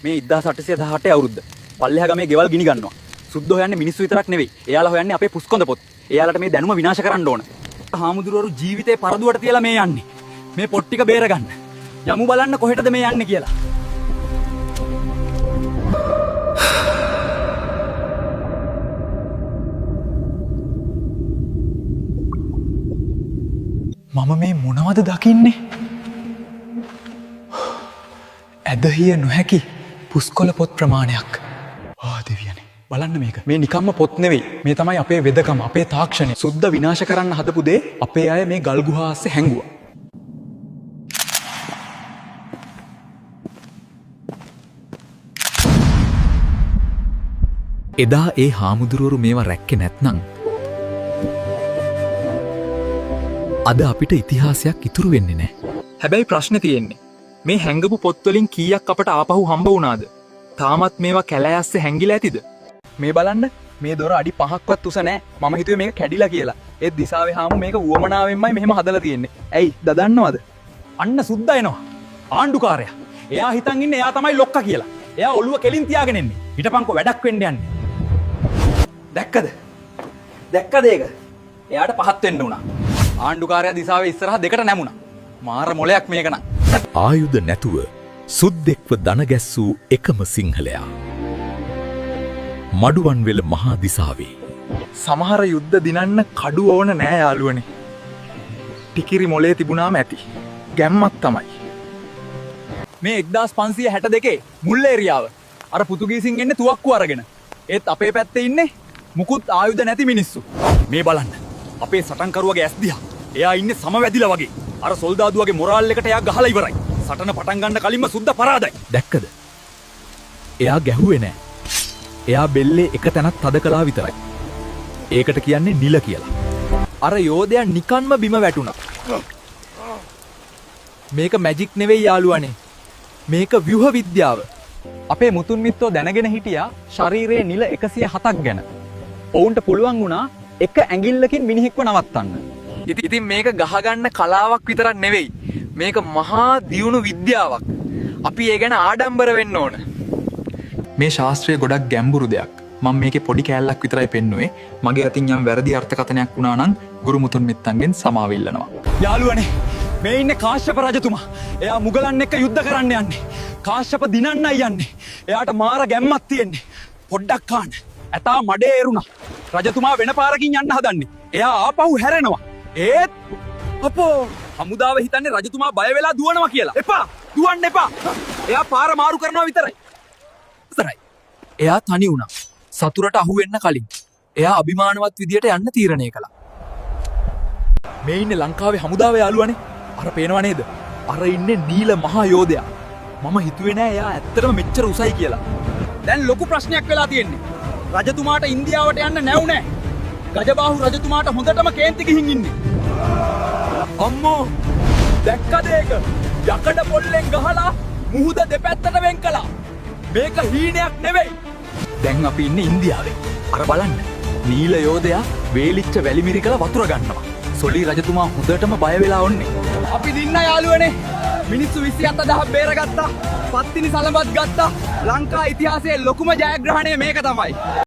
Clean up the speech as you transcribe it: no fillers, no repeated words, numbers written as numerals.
මේ 1818 අවුරුද්ද. පල්ලෙහා ගමේ ගෙවල් ගිනි ගන්නවා. සුද්ධ හොයන්නේ මිනිස්සු විතරක් නෙවෙයි. එයාලා හොයන්නේ අපේ පුස්කොන්ද පොත්. එයාලට මේ දැනුම විනාශ කරන්න ඕන. හාමුදුරුවරු ජීවිතේ පරදුවට තියලා මේ යන්නේ. මේ පොත් ටික බේරගන්න. යමු බලන්න කොහෙටද මේ යන්නේ කියලා. මම මේ මොනවද දකින්නේ? ඇදහිය නොහැකි පුස්කොළ පොත් ප්‍රමාණයක්. දෙවියනේ. බලන්න මේක. මේ නිකම්ම පොත් නෙවෙයි. මේ තමයි අපේ වෙදකම, අපේ තාක්ෂණය. සුද්ධ විනාශ කරන්න හදපු දේ අපේ අය මේ ගල් ගුහා ආස්සේ හැංගුවා. එදා ඒ හාමුදුරුවරු මේවා රැක්කේ නැත්නම් අද අපිට ඉතිහාසයක් ඉතුරු වෙන්නේ නැහැ. හැබැයි ප්‍රශ්නේ තියෙන්නේ මේ හැංගපු පොත් වලින් කීයක් අපට ආපහු හම්බ වුණාද? තාමත් මේවා කැලෑ ඇස්සේ හැංගිලා ඇතිද? මේ බලන්න මේ දොර අඩි 5ක්වත් උස නැහැ. මම හිතුවේ මේක කැඩිලා කියලා. ඒ දිසාවේ හාමු මේක උවමනාවෙන්මයි මෙහෙම හදලා තියෙන්නේ. ඇයි දදන්නවද? අන්න සුද්ද එනවා. ආණ්ඩුකාරයා. එයා හිතන් ඉන්නේ එයා තමයි ලොක්කා කියලා. එයා ඔළුව කෙලින් තියාගෙන ඉන්නේ. හිටපන්කෝ වැඩක් වෙන්න යන්නේ. දැක්කද? දැක්කද ඒක? එයාට පහත් වෙන්න උනා. ආණ්ඩුකාරයා දිසාවේ ඉස්සරහා දෙකට නැමුණා. මාර මොලයක් මේක නම්. ආයුධ නැතුව සුද්දෙක්ව දනගැස්සූ එකම සිංහලයා. මඩුවන්වෙල මහා දිසාවේ. සමහර යුද්ධ දිනන්න කඩු ඕන නෑ යාළුවනේ. ටිකිරි මොලේ තිබුණාම ඇති. ගැම්මක් තමයි. මේ 1562 මුල් ඒරියාව. අර පුතුගීසින් එන්නේ තුවක්කු අරගෙන. ඒත් අපේ පැත්තේ ඉන්නේ මුකුත් ආයුධ නැති මිනිස්සු. මේ බලන්න. අපේ සටන්කරුවගේ ඇස් දිහා. එයා ඉන්නේ සම වැදිලා වගේ. අර සොල්දාදුවගේ මොරාල් එකට එයා ගහලා ඉවරයි. සටන පටන් ගන්න කලින්ම සුද්ද පරාදයි. දැක්කද? එයා ගැහුවේ නෑ. එයා බෙල්ලේ එක තැනක් තද කළා විතරයි. ඒකට කියන්නේ නිල කියලා. අර යෝධයා නිකන්ම බිම වැටුණා. මේක මැජික් නෙවෙයි යාළුවනේ. මේක ව්‍යුහ විද්‍යාව. අපේ මුතුන් මිත්තෝ දැනගෙන හිටියා ශරීරයේ නිල 107ක් ගැන. ඔවුන්ට පුළුවන් වුණා එක ඇඟිල්ලකින් මිනිහෙක්ව නවත්තන්න. ඉතින් මේක ගහගන්න කලාවක් විතරක් නෙවෙයි. මේක මහා දියුණු විද්‍යාවක්. අපි ඒ ගැන ආඩම්බර වෙන්න ඕන. මේ ශාස්ත්‍රය ගොඩක් ගැඹුරු දෙයක්. මම මේකේ පොඩි කෑල්ලක් විතරයි පෙන්නුවේ. මගේ අතින් යම් වැරදි අර්ථකථනයක් වුණා නම් ගුරු මුතුන් මිත්තන්ගෙන් සමාව ඉල්ලනවා. යාළුවනේ මේ ඉන්නේ කාශ්‍යප රජතුමා. එයා මුගලන් එක්ක යුද්ධ කරන්න යන්නේ. කාශ්‍යප දිනන්නයි යන්නේ. එයාට මාර ගැම්මක් තියෙන්නේ. පොඩ්ඩක් කාන්න. ඇතා මඩේ එරුණා. රජතුමා වෙන පාරකින් යන්න හදන්නේ. එයා ආපහු හැරෙනවා. ඒත් අපෝ හමුදාව හිතන්නේ රජතුමා බය වෙලා දුවනවා කියලා. එපා! දුවන්න එපා! එයා පාර මාරු කරනවා විතරයි. එයා තනි වුණා. සතුරට අහු වෙන්න කලින්. එයා අභිමානවත් විදියට යන්න තීරණය කළා. මේ ඉන්නේ ලංකාවේ හමුදාව යාළුවනේ. අර පේනව නේද? අර ඉන්නේ නීල මහා යෝධයා. මම හිතුවේ නෑ එයා ඇත්තටම මෙච්චර උසයි කියලා. දැන් ලොකු ප්‍රශ්නයක් වෙලා තියෙන්නේ. රජතුමාට ඉන්දියාවට යන්න නැව් නෑ. ගජබාහු රජතුමාට හොඳටම කේන්ති ගිහින් ඉන්නේ. අම්මෝ දැක්කද ඒක? යකඩ පොල්ලෙන් ගහලා මුහුද දෙපැත්තට වෙන් කළා. මේක හීනයක් නෙවෙයි. දැන් අපි ඉන්නේ ඉන්දියාවේ. අර බලන්න. නීල යෝධයා වේලිච්ච වැලි මිරිකලා වතුර ගන්නවා. සොලි රජතුමා හොඳටම බය වෙලා ඔන්නේ. අපි දින්න යාළුවනේ. මිනිස්සු 27000 බේරගත්තා. පත්තිනි සලඹත් ගත්තා. ලංකා ඉතිහාසයේ ලොකුම ජයග්‍රහණය මේක තමයි.